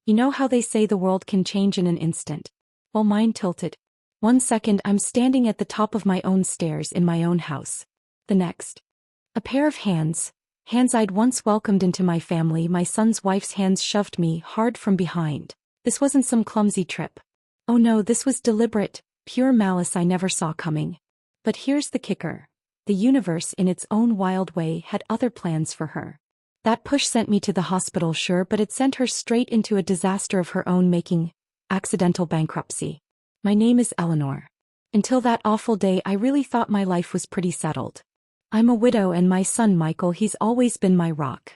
You know how they say the world can change in an instant? Well, mine tilted. One second I'm standing at the top of my own stairs in my own house. The next. A pair of hands I'd once welcomed into my family, my son's wife's hands shoved me hard from behind. This wasn't some clumsy trip. Oh no, this was deliberate, pure malice I never saw coming. But here's the kicker. The universe in its own wild way had other plans for her. That push sent me to the hospital, sure, but it sent her straight into a disaster of her own making. Accidental bankruptcy. My name is Eleanor. Until that awful day I really thought my life was pretty settled. I'm a widow and my son Michael, he's always been my rock.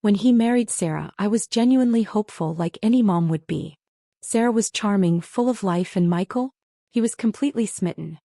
When he married Sarah, I was genuinely hopeful, like any mom would be. Sarah was charming, full of life, and Michael? He was completely smitten.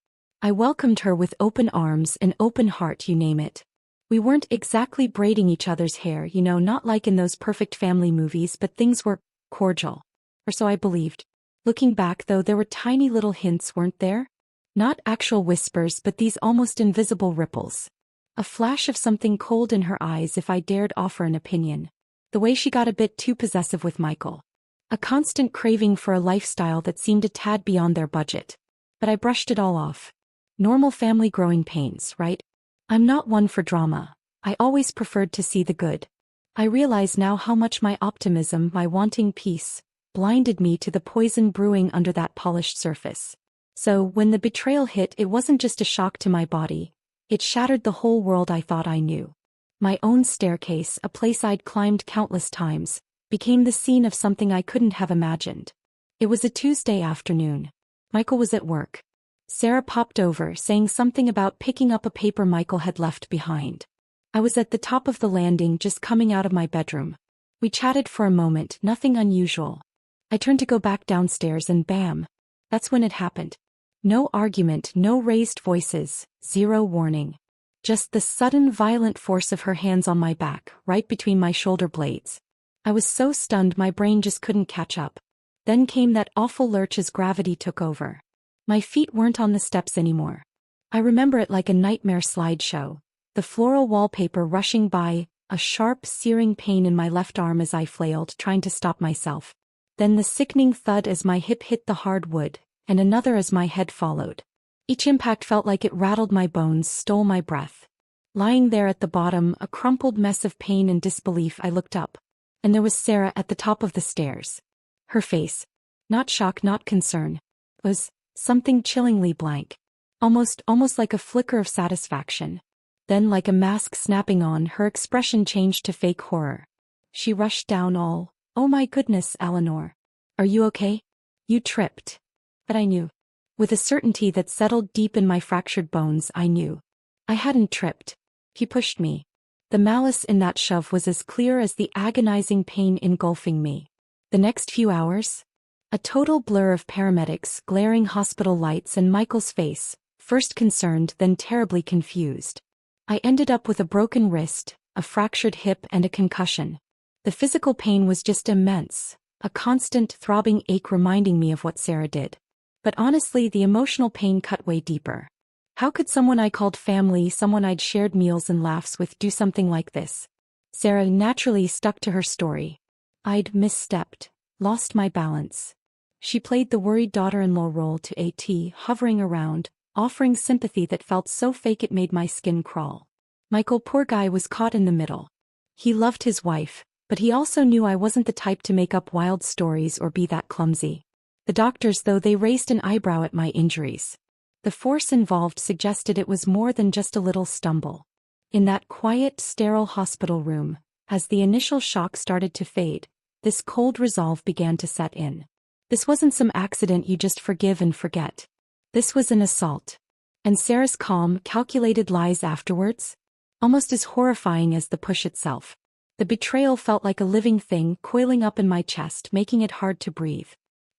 I welcomed her with open arms, an open heart, you name it. We weren't exactly braiding each other's hair, not like in those perfect family movies, but things were cordial. Or so I believed. Looking back though, there were tiny little hints, weren't there? Not actual whispers, but these almost invisible ripples. A flash of something cold in her eyes if I dared offer an opinion. The way she got a bit too possessive with Michael. A constant craving for a lifestyle that seemed a tad beyond their budget. But I brushed it all off. Normal family growing pains, right? I'm not one for drama. I always preferred to see the good. I realize now how much my optimism, my wanting peace, blinded me to the poison brewing under that polished surface. So, when the betrayal hit, it wasn't just a shock to my body. It shattered the whole world I thought I knew. My own staircase, a place I'd climbed countless times, became the scene of something I couldn't have imagined. It was a Tuesday afternoon. Michael was at work. Sarah popped over, saying something about picking up a paper Michael had left behind. I was at the top of the landing, just coming out of my bedroom. We chatted for a moment, nothing unusual. I turned to go back downstairs and bam! That's when it happened. No argument, no raised voices, zero warning. Just the sudden violent force of her hands on my back, right between my shoulder blades. I was so stunned my brain just couldn't catch up. Then came that awful lurch as gravity took over. My feet weren't on the steps anymore. I remember it like a nightmare slideshow. The floral wallpaper rushing by, a sharp, searing pain in my left arm as I flailed, trying to stop myself. Then the sickening thud as my hip hit the hard wood, and another as my head followed. Each impact felt like it rattled my bones, stole my breath. Lying there at the bottom, a crumpled mess of pain and disbelief, I looked up. And there was Sarah at the top of the stairs. Her face, not shock, not concern, was something chillingly blank. Almost like a flicker of satisfaction. Then, like a mask snapping on, her expression changed to fake horror. She rushed down all, "Oh my goodness, Eleanor. Are you okay? You tripped." But I knew. With a certainty that settled deep in my fractured bones, I knew. I hadn't tripped. He pushed me. The malice in that shove was as clear as the agonizing pain engulfing me. The next few hours? A total blur of paramedics, glaring hospital lights, and Michael's face, first concerned, then terribly confused. I ended up with a broken wrist, a fractured hip, and a concussion. The physical pain was just immense, a constant throbbing ache reminding me of what Sarah did. But honestly, the emotional pain cut way deeper. How could someone I called family, someone I'd shared meals and laughs with, do something like this? Sarah naturally stuck to her story. I'd misstepped, lost my balance. She played the worried daughter-in-law role to AT, hovering around, offering sympathy that felt so fake it made my skin crawl. Michael, poor guy, was caught in the middle. He loved his wife, but he also knew I wasn't the type to make up wild stories or be that clumsy. The doctors, though, they raised an eyebrow at my injuries. The force involved suggested it was more than just a little stumble. In that quiet, sterile hospital room, as the initial shock started to fade, this cold resolve began to set in. This wasn't some accident you just forgive and forget. This was an assault. And Sarah's calm, calculated lies afterwards? Almost as horrifying as the push itself. The betrayal felt like a living thing coiling up in my chest, making it hard to breathe.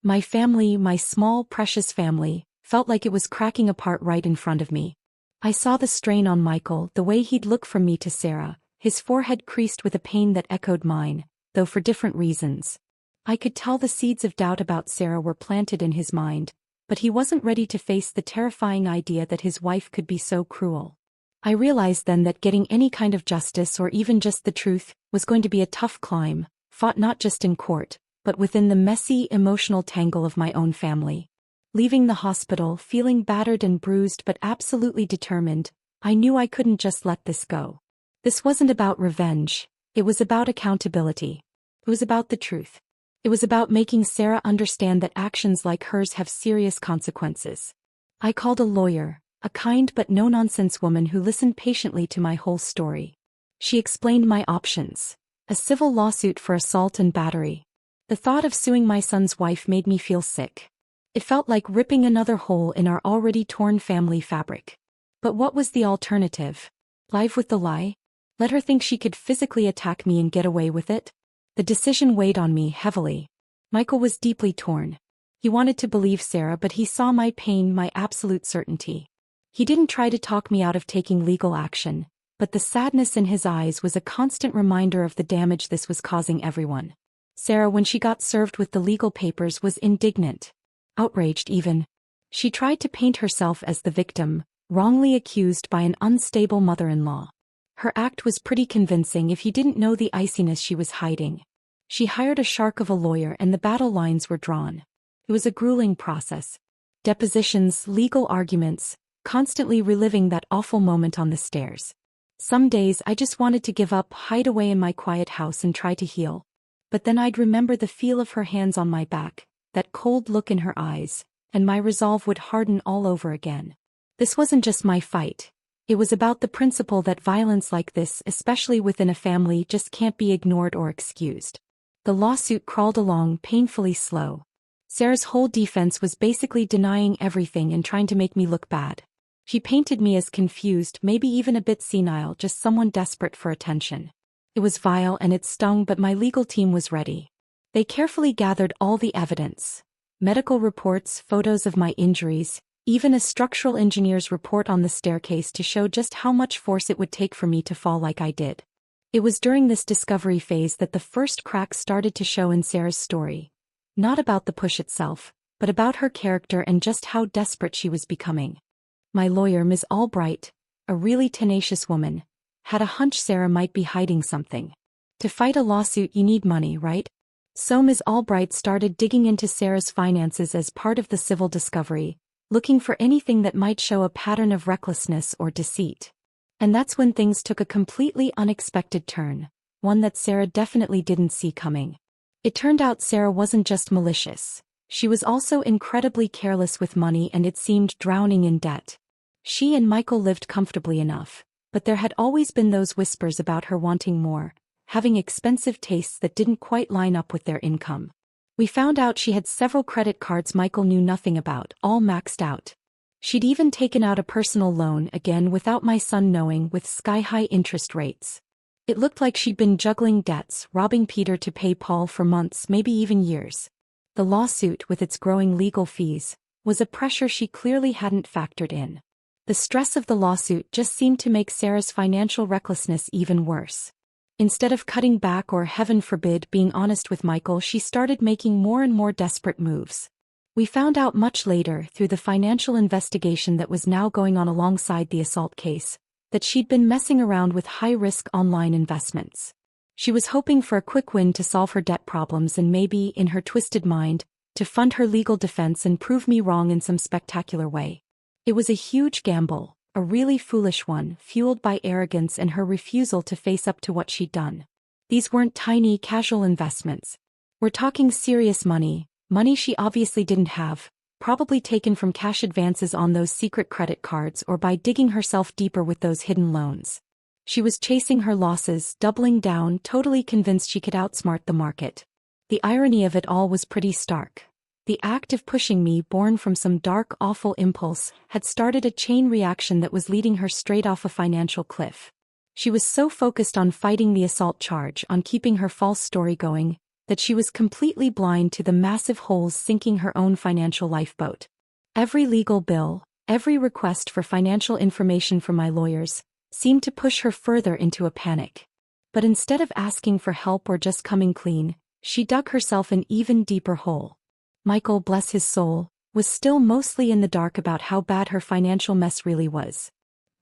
My family, my small, precious family, felt like it was cracking apart right in front of me. I saw the strain on Michael, the way he'd look from me to Sarah, his forehead creased with a pain that echoed mine, though for different reasons. I could tell the seeds of doubt about Sarah were planted in his mind, but he wasn't ready to face the terrifying idea that his wife could be so cruel. I realized then that getting any kind of justice or even just the truth was going to be a tough climb, fought not just in court, but within the messy, emotional tangle of my own family. Leaving the hospital, feeling battered and bruised but absolutely determined, I knew I couldn't just let this go. This wasn't about revenge, it was about accountability. It was about the truth. It was about making Sarah understand that actions like hers have serious consequences. I called a lawyer, a kind but no-nonsense woman who listened patiently to my whole story. She explained my options: a civil lawsuit for assault and battery. The thought of suing my son's wife made me feel sick. It felt like ripping another hole in our already torn family fabric. But what was the alternative? Live with the lie? Let her think she could physically attack me and get away with it? The decision weighed on me heavily. Michael was deeply torn. He wanted to believe Sarah, but he saw my pain, my absolute certainty. He didn't try to talk me out of taking legal action, but the sadness in his eyes was a constant reminder of the damage this was causing everyone. Sarah, when she got served with the legal papers, was indignant. Outraged even. She tried to paint herself as the victim, wrongly accused by an unstable mother-in-law. Her act was pretty convincing if you didn't know the iciness she was hiding. She hired a shark of a lawyer and the battle lines were drawn. It was a grueling process. Depositions, legal arguments, constantly reliving that awful moment on the stairs. Some days I just wanted to give up, hide away in my quiet house and try to heal. But then I'd remember the feel of her hands on my back, that cold look in her eyes, and my resolve would harden all over again. This wasn't just my fight. It was about the principle that violence like this, especially within a family, just can't be ignored or excused. The lawsuit crawled along painfully slow. Sarah's whole defense was basically denying everything and trying to make me look bad. She painted me as confused, maybe even a bit senile, just someone desperate for attention. It was vile and it stung, but my legal team was ready. They carefully gathered all the evidence. Medical reports, photos of my injuries, even a structural engineer's report on the staircase to show just how much force it would take for me to fall like I did. It was during this discovery phase that the first cracks started to show in Sarah's story. Not about the push itself, but about her character and just how desperate she was becoming. My lawyer, Ms. Albright, a really tenacious woman, had a hunch Sarah might be hiding something. To fight a lawsuit you need money, right? So Ms. Albright started digging into Sarah's finances as part of the civil discovery, looking for anything that might show a pattern of recklessness or deceit. And that's when things took a completely unexpected turn, one that Sarah definitely didn't see coming. It turned out Sarah wasn't just malicious. She was also incredibly careless with money, and it seemed drowning in debt. She and Michael lived comfortably enough, but there had always been those whispers about her wanting more, having expensive tastes that didn't quite line up with their income. We found out she had several credit cards Michael knew nothing about, all maxed out. She'd even taken out a personal loan, again without my son knowing, with sky-high interest rates. It looked like she'd been juggling debts, robbing Peter to pay Paul for months, maybe even years. The lawsuit, with its growing legal fees, was a pressure she clearly hadn't factored in. The stress of the lawsuit just seemed to make Sarah's financial recklessness even worse. Instead of cutting back or, heaven forbid, being honest with Michael, she started making more and more desperate moves. We found out much later, through the financial investigation that was now going on alongside the assault case, that she'd been messing around with high-risk online investments. She was hoping for a quick win to solve her debt problems and maybe, in her twisted mind, to fund her legal defense and prove me wrong in some spectacular way. It was a huge gamble, a really foolish one, fueled by arrogance and her refusal to face up to what she'd done. These weren't tiny, casual investments. We're talking serious money, money she obviously didn't have, probably taken from cash advances on those secret credit cards or by digging herself deeper with those hidden loans. She was chasing her losses, doubling down, totally convinced she could outsmart the market. The irony of it all was pretty stark. The act of pushing me, born from some dark, awful impulse, had started a chain reaction that was leading her straight off a financial cliff. She was so focused on fighting the assault charge, on keeping her false story going, that she was completely blind to the massive holes sinking her own financial lifeboat. Every legal bill, every request for financial information from my lawyers, seemed to push her further into a panic. But instead of asking for help or just coming clean, she dug herself an even deeper hole. Michael, bless his soul, was still mostly in the dark about how bad her financial mess really was.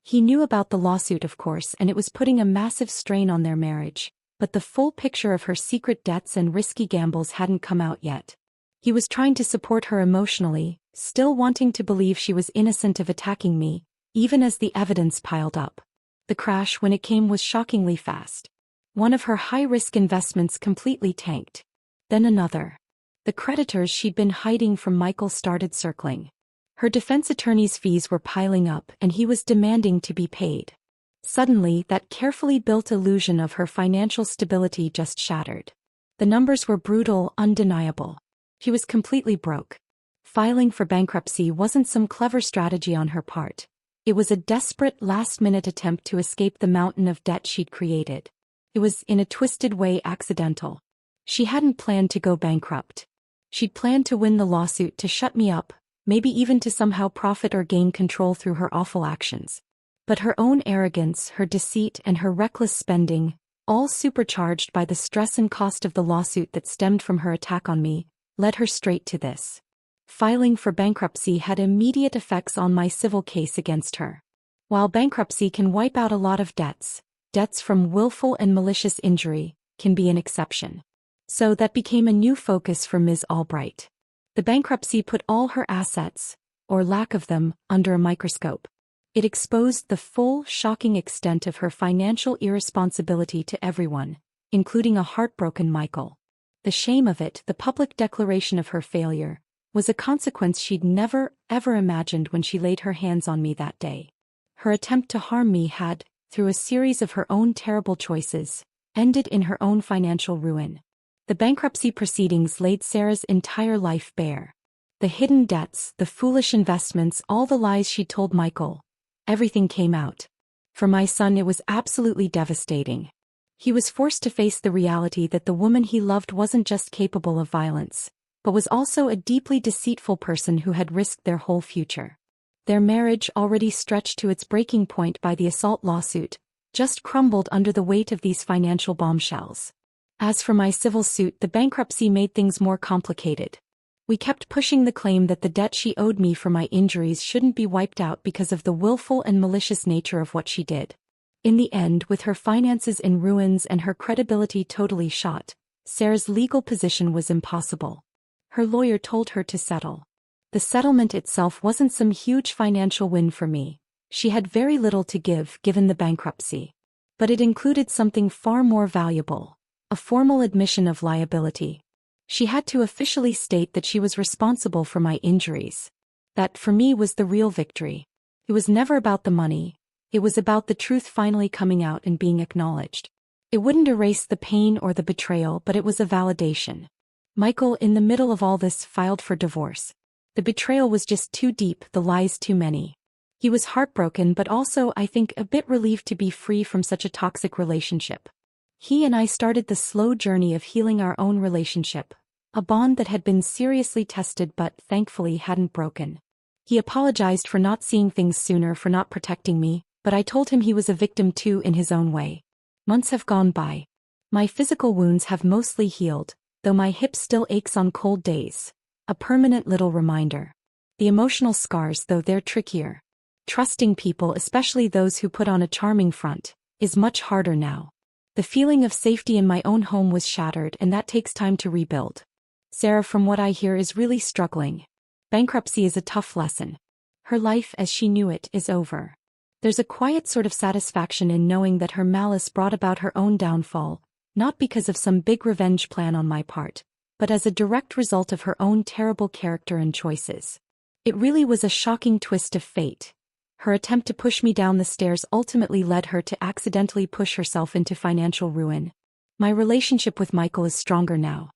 He knew about the lawsuit, of course, and it was putting a massive strain on their marriage, but the full picture of her secret debts and risky gambles hadn't come out yet. He was trying to support her emotionally, still wanting to believe she was innocent of attacking me, even as the evidence piled up. The crash when it came was shockingly fast. One of her high-risk investments completely tanked. Then another. The creditors she'd been hiding from Michael started circling. Her defense attorney's fees were piling up and he was demanding to be paid. Suddenly, that carefully built illusion of her financial stability just shattered. The numbers were brutal, undeniable. She was completely broke. Filing for bankruptcy wasn't some clever strategy on her part. It was a desperate, last-minute attempt to escape the mountain of debt she'd created. It was, in a twisted way, accidental. She hadn't planned to go bankrupt. She'd planned to win the lawsuit to shut me up, maybe even to somehow profit or gain control through her awful actions. But her own arrogance, her deceit, and her reckless spending, all supercharged by the stress and cost of the lawsuit that stemmed from her attack on me, led her straight to this. Filing for bankruptcy had immediate effects on my civil case against her. While bankruptcy can wipe out a lot of debts from willful and malicious injury, can be an exception. So that became a new focus for Ms. Albright. The bankruptcy put all her assets, or lack of them, under a microscope. It exposed the full, shocking extent of her financial irresponsibility to everyone, including a heartbroken Michael. The shame of it, the public declaration of her failure, was a consequence she'd never, ever imagined when she laid her hands on me that day. Her attempt to harm me had, through a series of her own terrible choices, ended in her own financial ruin. The bankruptcy proceedings laid Sarah's entire life bare. The hidden debts, the foolish investments, all the lies she'd told Michael. Everything came out. For my son, it was absolutely devastating. He was forced to face the reality that the woman he loved wasn't just capable of violence, but was also a deeply deceitful person who had risked their whole future. Their marriage, already stretched to its breaking point by the assault lawsuit, just crumbled under the weight of these financial bombshells. As for my civil suit, the bankruptcy made things more complicated. We kept pushing the claim that the debt she owed me for my injuries shouldn't be wiped out because of the willful and malicious nature of what she did. In the end, with her finances in ruins and her credibility totally shot, Sarah's legal position was impossible. Her lawyer told her to settle. The settlement itself wasn't some huge financial win for me. She had very little to give given the bankruptcy. But it included something far more valuable, a formal admission of liability. She had to officially state that she was responsible for my injuries. That, for me, was the real victory. It was never about the money. It was about the truth finally coming out and being acknowledged. It wouldn't erase the pain or the betrayal, but it was a validation. Michael, in the middle of all this, filed for divorce. The betrayal was just too deep, the lies too many. He was heartbroken, but also, I think, a bit relieved to be free from such a toxic relationship. He and I started the slow journey of healing our own relationship, a bond that had been seriously tested but, thankfully, hadn't broken. He apologized for not seeing things sooner, for not protecting me, but I told him he was a victim too in his own way. Months have gone by. My physical wounds have mostly healed, though my hip still aches on cold days. A permanent little reminder. The emotional scars, though, they're trickier. Trusting people, especially those who put on a charming front, is much harder now. The feeling of safety in my own home was shattered, and that takes time to rebuild. Sarah, from what I hear, is really struggling. Bankruptcy is a tough lesson. Her life as she knew it is over. There's a quiet sort of satisfaction in knowing that her malice brought about her own downfall, not because of some big revenge plan on my part, but as a direct result of her own terrible character and choices. It really was a shocking twist of fate. Her attempt to push me down the stairs ultimately led her to accidentally push herself into financial ruin. My relationship with Michael is stronger now.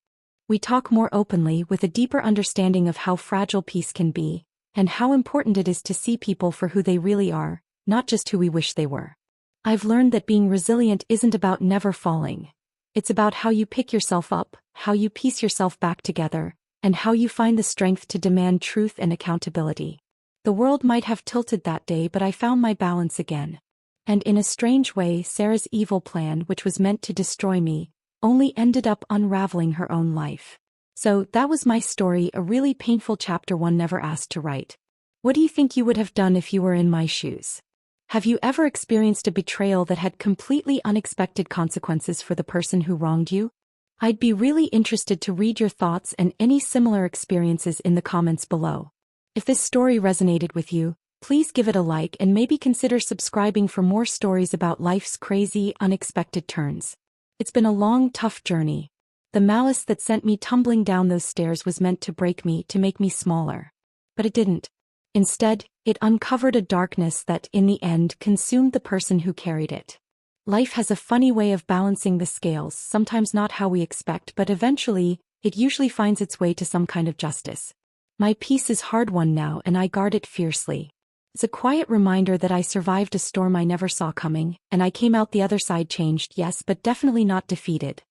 We talk more openly, with a deeper understanding of how fragile peace can be, and how important it is to see people for who they really are, not just who we wish they were. I've learned that being resilient isn't about never falling. It's about how you pick yourself up, how you piece yourself back together, and how you find the strength to demand truth and accountability. The world might have tilted that day, but I found my balance again. And in a strange way, Sarah's evil plan, which was meant to destroy me, only ended up unraveling her own life. So that was my story, a really painful chapter one never asked to write. What do you think you would have done if you were in my shoes? Have you ever experienced a betrayal that had completely unexpected consequences for the person who wronged you? I'd be really interested to read your thoughts and any similar experiences in the comments below. If this story resonated with you, please give it a like and maybe consider subscribing for more stories about life's crazy, unexpected turns. It's been a long, tough journey. The malice that sent me tumbling down those stairs was meant to break me, to make me smaller. But it didn't. Instead, it uncovered a darkness that, in the end, consumed the person who carried it. Life has a funny way of balancing the scales, sometimes not how we expect, but eventually, it usually finds its way to some kind of justice. My peace is hard-won now, and I guard it fiercely. It's a quiet reminder that I survived a storm I never saw coming, and I came out the other side changed, yes, but definitely not defeated.